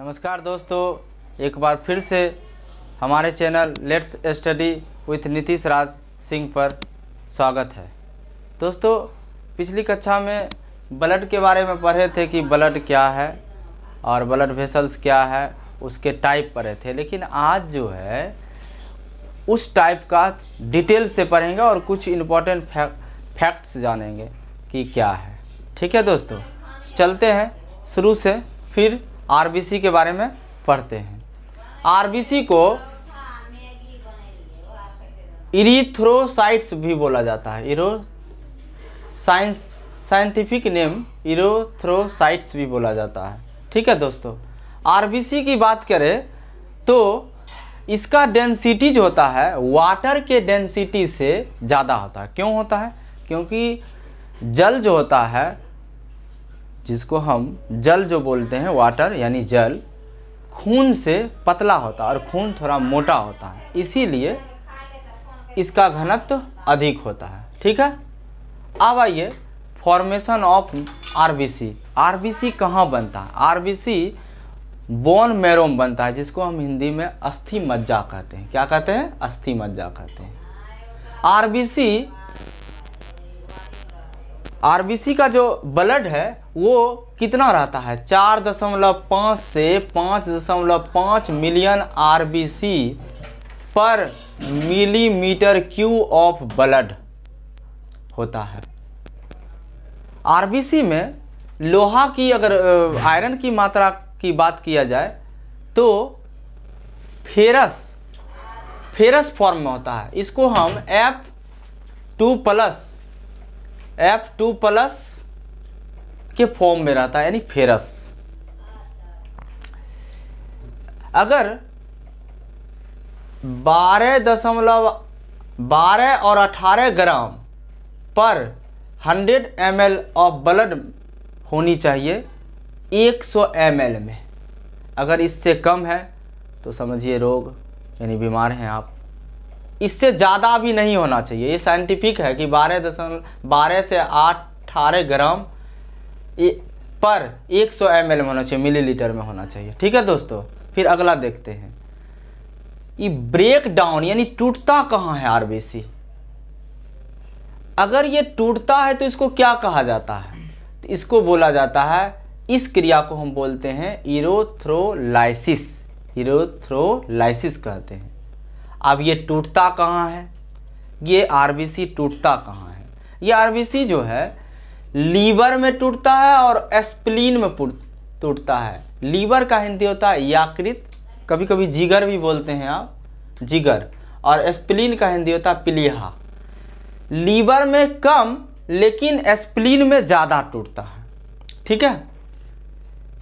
नमस्कार दोस्तों, एक बार फिर से हमारे channel let's study with Nitish Raj Singh पर स्वागत है। दोस्तों, पिछली कक्षा में ब्लड के बारे में पढ़े थे कि ब्लड क्या है और ब्लड वेसल्स क्या है, उसके टाइप पढ़े थे। लेकिन आज जो है उस टाइप का डिटेल से पढ़ेंगे और कुछ इम्पोर्टेंट फैक्ट्स जानेंगे कि क्या है। ठीक है दोस्तों, चलते हैं शुरू से, फिर आरबीसी के बारे में पढ़ते हैं। आरबीसी को इरिथ्रोसाइट्स भी बोला जाता है। साइंटिफिक नेम इरिथ्रोसाइट्स भी बोला जाता है। ठीक है दोस्तों, आरबीसी की बात करें तो इसका डेंसिटी जो होता है वाटर के डेंसिटी से ज़्यादा होता है। क्यों होता है? क्योंकि जल जो होता है, जिसको हम जल जो बोलते हैं, वाटर यानी जल, खून से पतला होता है और खून थोड़ा मोटा होता है, इसीलिए इसका घनत्व अधिक होता है। ठीक है, अब आइए फॉर्मेशन ऑफ आरबीसी। आरबीसी कहाँ बनता है? आरबीसी बोन मैरो में बनता है, जिसको हम हिंदी में अस्थि मज्जा कहते हैं। क्या कहते हैं? अस्थि मज्जा कहते हैं। आरबीसी का जो ब्लड है वो कितना रहता है? 4.5 से 5.5 मिलियन आरबीसी पर मिलीमीटर क्यूब ऑफ ब्लड होता है। आरबीसी में लोहा की, अगर आयरन की मात्रा की बात किया जाए तो फेरस फॉर्म में होता है। इसको हम F2+ के फॉर्म में रहता है, यानी फेरस। अगर 12 और 18 ग्राम पर 100 ml ऑफ ब्लड होनी चाहिए 100 ml में। अगर इससे कम है तो समझिए रोग यानी बीमार हैं आप। इससे ज़्यादा भी नहीं होना चाहिए। ये साइंटिफिक है कि 12 से 18 ग्राम पर 100 ml में होना चाहिए, मिलीलीटर में होना चाहिए। ठीक है दोस्तों, फिर अगला देखते हैं। ये ब्रेक डाउन यानी टूटता कहाँ है आरबीसी? अगर ये टूटता है तो इसको क्या कहा जाता है? तो इसको बोला जाता है, इस क्रिया को हम बोलते हैं इरिथ्रोलाइसिस कहते हैं। अब ये टूटता कहाँ है? ये आरबीसी टूटता कहाँ है? ये आरबीसी जो है लीवर में टूटता है और स्प्लीन में टूटता है। लीवर का हिंदी होता है यकृत, कभी कभी जिगर भी बोलते हैं आप, जिगर। और स्प्लीन का हिंदी होता है प्लीहा। लीवर में कम लेकिन स्प्लीन में ज़्यादा टूटता है। ठीक है,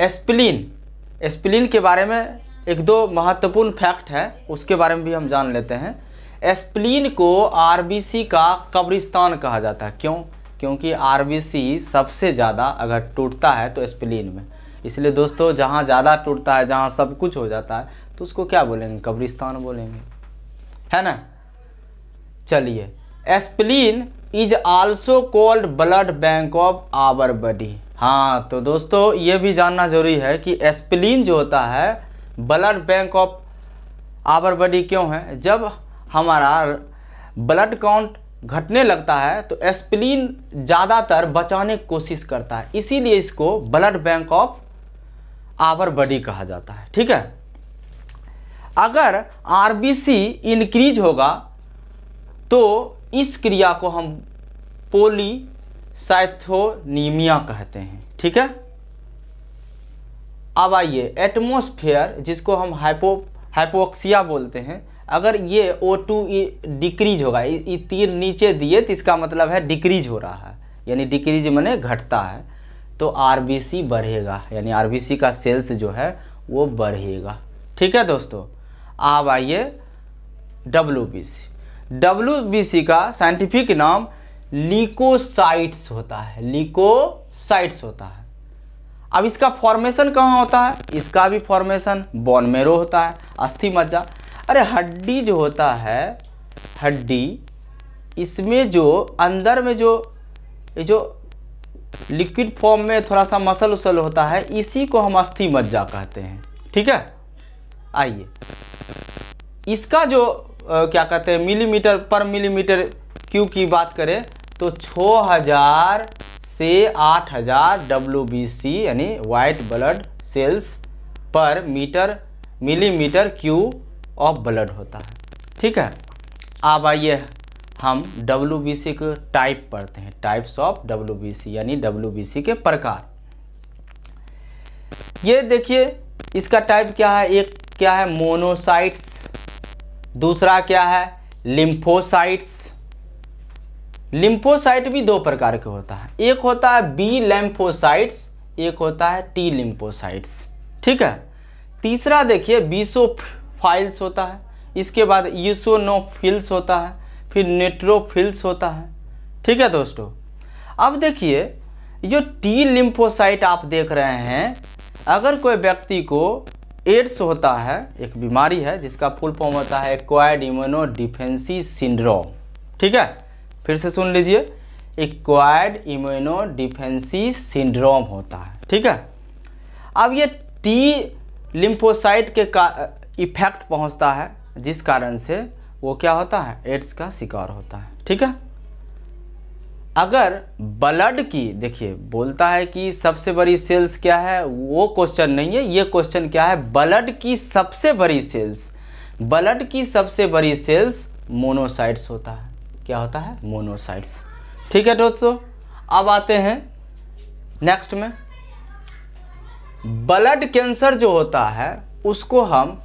स्प्लीन के बारे में एक दो महत्वपूर्ण फैक्ट है, उसके बारे में भी हम जान लेते हैं। स्प्लीन को आरबीसी का कब्रिस्तान कहा जाता है। क्यों? क्योंकि आरबीसी सबसे ज़्यादा अगर टूटता है तो स्प्लीन में। इसलिए दोस्तों, जहाँ ज़्यादा टूटता है, जहाँ सब कुछ हो जाता है, तो उसको क्या बोलेंगे? कब्रिस्तान बोलेंगे, है ना। चलिए, spleen is also called blood bank of our body. हाँ, तो दोस्तों ये भी जानना जरूरी है कि स्प्लीन जो होता है blood bank of our body क्यों है? जब हमारा ब्लड काउंट घटने लगता है तो स्प्लीन ज़्यादातर बचाने की कोशिश करता है, इसीलिए इसको blood bank of our body कहा जाता है। ठीक है, अगर आरबीसी इंक्रीज होगा तो इस क्रिया को हम पॉलीसाइथोनीमिया कहते हैं। ठीक है, अब आइए एटमॉस्फेयर, जिसको हम हाइपोक्सिया बोलते हैं, अगर ये O2 डिक्रीज होगा, ये तीर नीचे दिए तो इसका मतलब है डिक्रीज हो रहा है, यानी डिक्रीज माने घटता है, तो आरबीसी बढ़ेगा, यानी आरबीसी का सेल्स जो है वो बढ़ेगा। ठीक है दोस्तों, अब आइए डब्ल्यूबीसी का साइंटिफिक नाम ल्यूकोसाइट्स होता है। ल्यूकोसाइट्स होता है। अब इसका फॉर्मेशन कहाँ होता है? इसका भी फॉर्मेशन बोन मैरो होता है, अस्थि मज्जा। अरे हड्डी जो होता है, हड्डी, इसमें जो अंदर में जो लिक्विड फॉर्म में थोड़ा सा मसल उसल होता है, इसी को हम अस्थि मज्जा कहते हैं। ठीक है। आइए इसका जो क्या कहते हैं मिलीमीटर पर मिलीमीटर क्यूब की बात करें तो 6000 से 8000 WBC यानी वाइट ब्लड सेल्स पर मिलीमीटर क्यूब ऑफ ब्लड होता है, ठीक है। अब आइए हम WBC के टाइप पढ़ते हैं, टाइप्स ऑफ WBC यानी WBC के प्रकार। ये देखिए इसका टाइप क्या है, एक क्या है मोनोसाइट्स, दूसरा क्या है लिम्फोसाइट्स। लिम्फोसाइट भी दो प्रकार के होता है, एक होता है बी लिम्फोसाइट्स, एक होता है टी लिम्फोसाइट्स, ठीक है। तीसरा देखिए बेसोफाइल्स होता है, इसके बाद यूसिनोफिल्स होता है, फिर न्यूट्रोफिल्स होता है, ठीक है दोस्तों। अब देखिए जो टी लिम्फोसाइट आप देख रहे हैं, अगर कोई व्यक्ति को एड्स होता है, एक बीमारी है जिसका फुल फॉर्म होता है एक्वायर्ड इम्यूनोडिफिशियेंसी सिंड्रोम, ठीक है। फिर से सुन लीजिए, एक्वायर्ड इम्यूनोडिफिशियेंसी सिंड्रोम होता है, ठीक है। अब ये टी लिम्फोसाइट के इफेक्ट पहुंचता है जिस कारण से वो क्या होता है एड्स का शिकार होता है, ठीक है। अगर ब्लड की देखिए बोलता है कि सबसे बड़ी सेल्स क्या है, वो क्वेश्चन नहीं है, ये क्वेश्चन क्या है ब्लड की सबसे बड़ी सेल्स, ब्लड की सबसे बड़ी सेल्स मोनोसाइट्स होता है, क्या होता है मोनोसाइट्स, ठीक है दोस्तों। अब आते हैं नेक्स्ट में, ब्लड कैंसर जो होता है उसको हम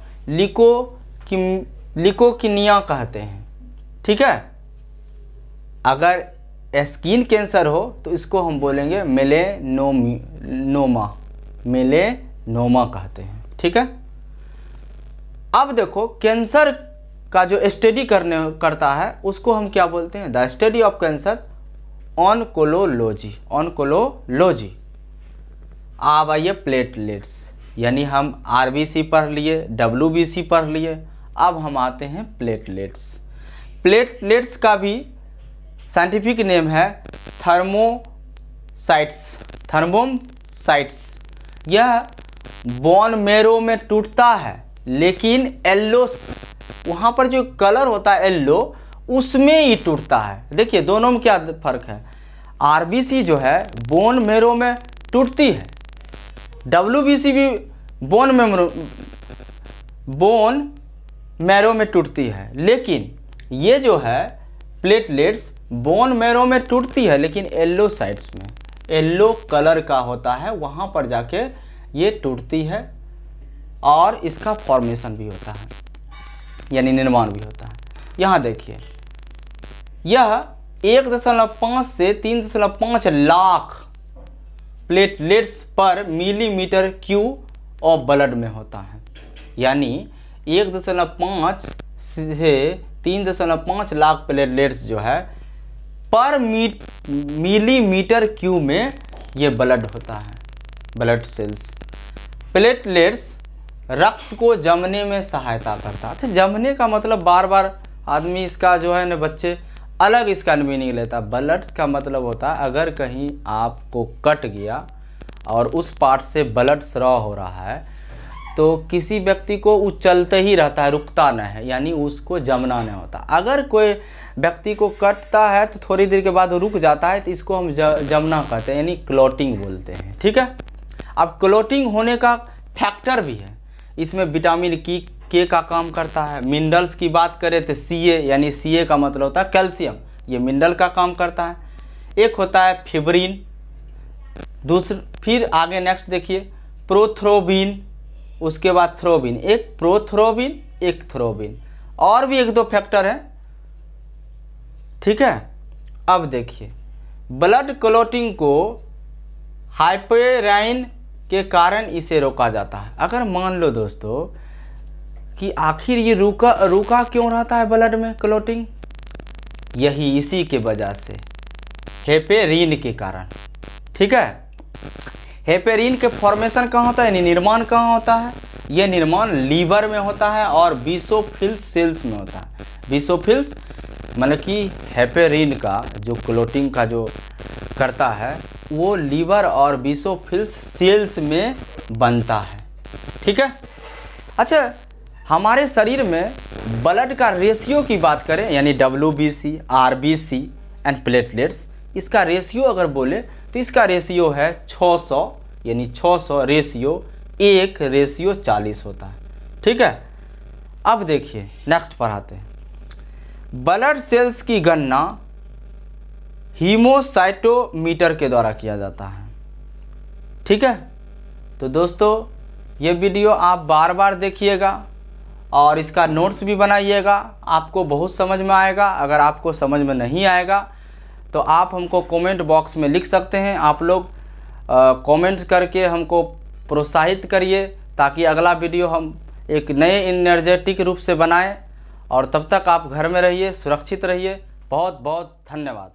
लिकोकिनिया कहते हैं, ठीक है। अगर स्किन कैंसर हो तो इसको हम बोलेंगे मेलेनोमा कहते हैं, ठीक है। अब देखो कैंसर का जो स्टडी करता है उसको हम क्या बोलते हैं, the study of cancer oncology. अब आइए प्लेटलेट्स, यानी हम आरबीसी पढ़ लिए, WBC पढ़ लिए, अब हम आते हैं प्लेटलेट्स। प्लेटलेट्स का भी साइंटिफिक नेम है थर्मोसाइट्स। यह बोन मेरो में टूटता है, लेकिन येल्लो, वहाँ पर जो कलर होता है येल्लो, उसमें ही टूटता है। देखिए दोनों में क्या फर्क है, आरबीसी जो है बोन मेरो में टूटती है, WBC भी बोन मैरो में टूटती है, लेकिन ये जो है प्लेटलेट्स बोन मैरो में टूटती है लेकिन येल्लो साइड्स में, येल्लो कलर का होता है, वहाँ पर जाके ये टूटती है और इसका फॉर्मेशन भी होता है, यानी निर्माण भी होता है। यहाँ देखिए यह 1.5 से 3.5 लाख प्लेटलेट्स पर मिलीमीटर क्यूब ऑफ ब्लड में होता है, यानी 1.5 से 3.5 लाख प्लेटलेट्स जो है पर मिलीमीटर क्यूब में ये ब्लड होता है, ब्लड सेल्स। प्लेटलेट्स रक्त को जमने में सहायता करता है। अच्छा, जमने का मतलब बार बार आदमी इसका जो है ना बच्चे अलग इसका मीनिंग लेता है। ब्लड का मतलब होता है अगर कहीं आपको कट गया और उस पार्ट से ब्लड स्राव हो रहा है तो किसी व्यक्ति को उछलते ही रहता है, रुकता नहीं है, यानी उसको जमना नहीं होता। अगर कोई व्यक्ति को कटता है तो थोड़ी देर के बाद रुक जाता है तो इसको हम जमना कहते हैं, यानी क्लॉटिंग बोलते हैं, ठीक है। अब क्लॉटिंग होने का फैक्टर भी है, इसमें विटामिन के का काम करता है। मिनरल्स की बात करें तो Ca, यानी Ca का मतलब होता है कैल्शियम, ये मिनरल का काम करता है। एक होता है फिब्रिन, फिर आगे नेक्स्ट देखिए प्रोथ्रोबिन, उसके बाद थ्रोबिन, एक प्रोथ्रोबिन एक थ्रोबिन, और भी 1-2 फैक्टर है, ठीक है। अब देखिए ब्लड क्लॉटिंग को हाइपेराइन के कारण इसे रोका जाता है। अगर मान लो दोस्तों कि आखिर ये रुका क्यों रहता है ब्लड में क्लॉटिंग, यही इसी के वजह से हेपेरिन के कारण, ठीक है। हेपेरिन के फॉर्मेशन कहाँ होता है, यानी निर्माण कहाँ होता है, यह निर्माण लीवर में होता है और बेसोफिल्स सेल्स में होता है। बेसोफिल्स मतलब कि हेपेरिन का जो क्लॉटिंग का जो करता है वो लीवर और बेसोफिल्स सेल्स में बनता है, ठीक है। अच्छा, हमारे शरीर में ब्लड का रेशियो की बात करें, यानी WBC, RBC एंड प्लेटलेट्स, इसका रेशियो अगर बोले तो इसका रेशियो है 600, यानी 600 रेशियो 1:40 होता है। ठीक है, अब देखिए नेक्स्ट पढ़ाते हैं। ब्लड सेल्स की गणना हीमोसाइटोमीटर के द्वारा किया जाता है। ठीक है, तो दोस्तों ये वीडियो आप बार बार देखिएगा और इसका नोट्स भी बनाइएगा, आपको बहुत समझ में आएगा। अगर आपको समझ में नहीं आएगा तो आप हमको कमेंट बॉक्स में लिख सकते हैं। आप लोग कमेंट करके हमको प्रोत्साहित करिए ताकि अगला वीडियो हम एक नए एनर्जेटिक रूप से बनाएं। और तब तक आप घर में रहिए, सुरक्षित रहिए। बहुत बहुत धन्यवाद।